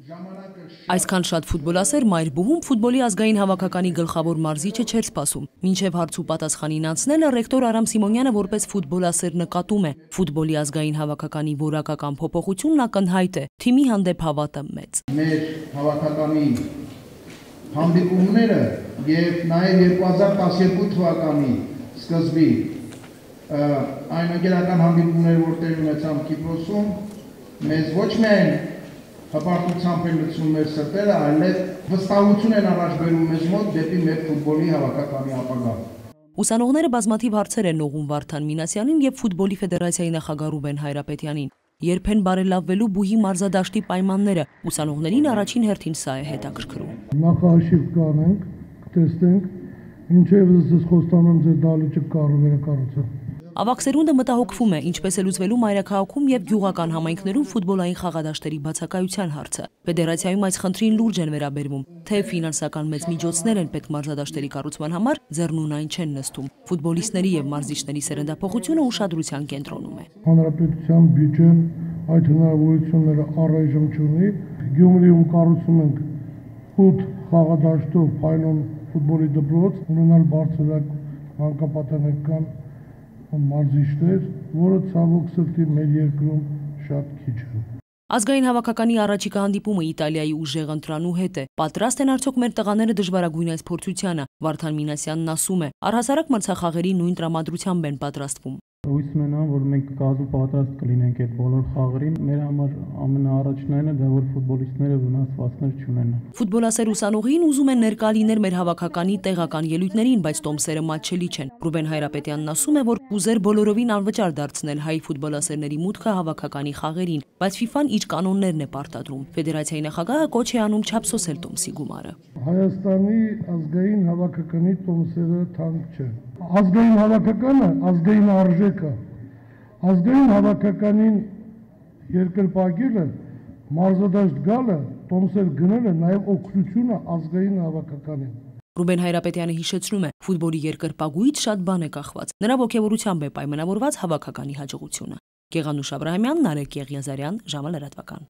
Այսքան շատ ֆուտբոլասեր Մայրբուհում ֆուտբոլի ազգային հավաքականի գլխավոր մարզիչը չէր սպասում։ Մինչև հարց ու պատասխանին անցնելը ռեկտոր Արամ Սիմոնյանը որպես ֆուտբոլասեր նկատում է. ֆուտբոլի ազգային հավաքականի որակական փոփոխությունն ակնհայտ է, թիմի հանդեպ հավատը մեծ։ Մեր հավաքականի հանդիպումները եւ նաեւ 2012 թվականի սկզբի այն ընկերական հանդիպումները, որտեղ ունեցան Կիպրոսում, մեզ ոչ միայն հպարտությամբ են լցնում մեր սրտերը, այլև վստահություն են առաջ բերում մեզ մոտ դեպի մեր ֆուտբոլի հավաքականի ապագա։ Ուսանողները բազմաթիվ հարցեր են ուղղում Վարդան Մինասյանին եւ ֆուտբոլի ֆեդերացիայի նախագահ Ռուբեն Հայրապետյանին։ Երբ են բարելավվելու բուհի մարզադաշտի պայմանները, ուսանողներին առաջին հերթին սա է հետաքրքրում։ Նախահաշիվ կանենք, տեսնենք, ինչեւ ես խոստանում ձեր դալիճը վերակառուցել։ Ավագ սերունդը մտահոգվում է, ինչպես է լուծվելու մայրաքաղաքում եւ գյուղական համայնքներում ֆուտբոլային խաղադաշտերի բացակայության հարցը։ Ֆեդերացիայում այս խնդրին լուրջ են վերաբերվում, թե ֆինանսական մեծ միջոցներ են պետք մարզադաշտերի կառուցման համար, ձեռնունայն չեն նստում։ Ֆուտբոլիստների եւ մարզիչների սերնդափոխությունը ուշադրության կենտրոնում է։ Հանրապետության բյուջեն այդ հնարավորությունները առայժմ չունի։ Գյումրիում կառուցում ենք 8 խաղադաշտով փայլուն ֆուտբոլի դպրոց, ունենալ բարձրակ մանկապատանեկան մարզիչներ, որը ցավոք սրտի մեր երկրում շատ քիչ է։ Ազգային հավաքականի առաջիկա հանդիպումը Իտալիայի ուժեղ ընտրանու հետ է։ Պատրաստ են արդյոք մեր տղաները դժվարագույն այս փորձությանը։ Վարդան Մինասյանն ասում է, առհասարակ մրցախաղերի նույն տրամադրությամբ են պատրաստվում։ Հույս ունենամ, որ մենք կազմի պատրաստ կլինենք այդ բոլոր խաղերին։ Մեր համար ամենաառաջնայինը դա որ ֆուտբոլիստները վնասվածքներ չունենան։ Ֆուտբոլասեր ուսանողին ուզում են ներկա լինել մեր հավաքականի տեղական ելույթներին, բայց տոմսերը մատչելի չեն։ Ռուբեն Հայրապետյանն ասում է, որ կուզեր բոլորովին անվճար դարձնել հայ ֆուտբոլասերների մուտքը հավաքականի խաղերին, բայց FIFA-ն իր կանոններն է պարտադրում։ Ֆեդերացիայի նախագահը կոչ է անում չափսոսել տոմսի գումարը։ Հայաստանի ազգային հավաքականի տոմսերը թանկ չեն։ Ազգային հավաքականը ազգային արժեք է։ Ազգային հավաքականին երկրպագելը, մարզադաշտ գալը, տոմսեր գնելը նաև օգնություն է ազգային հավաքականին։ Ռուբեն Հայրապետյանը հիշեցնում է, ֆուտբոլի երկրպագուից շատ բան է կախված։ Նրա ոգևորությամբ է պայմանավորված հավաքականի հաջողությունը։ Գեղանուշ Աբրահամյան, Նարեկ Եղիազարյան, ժամը լրատվական։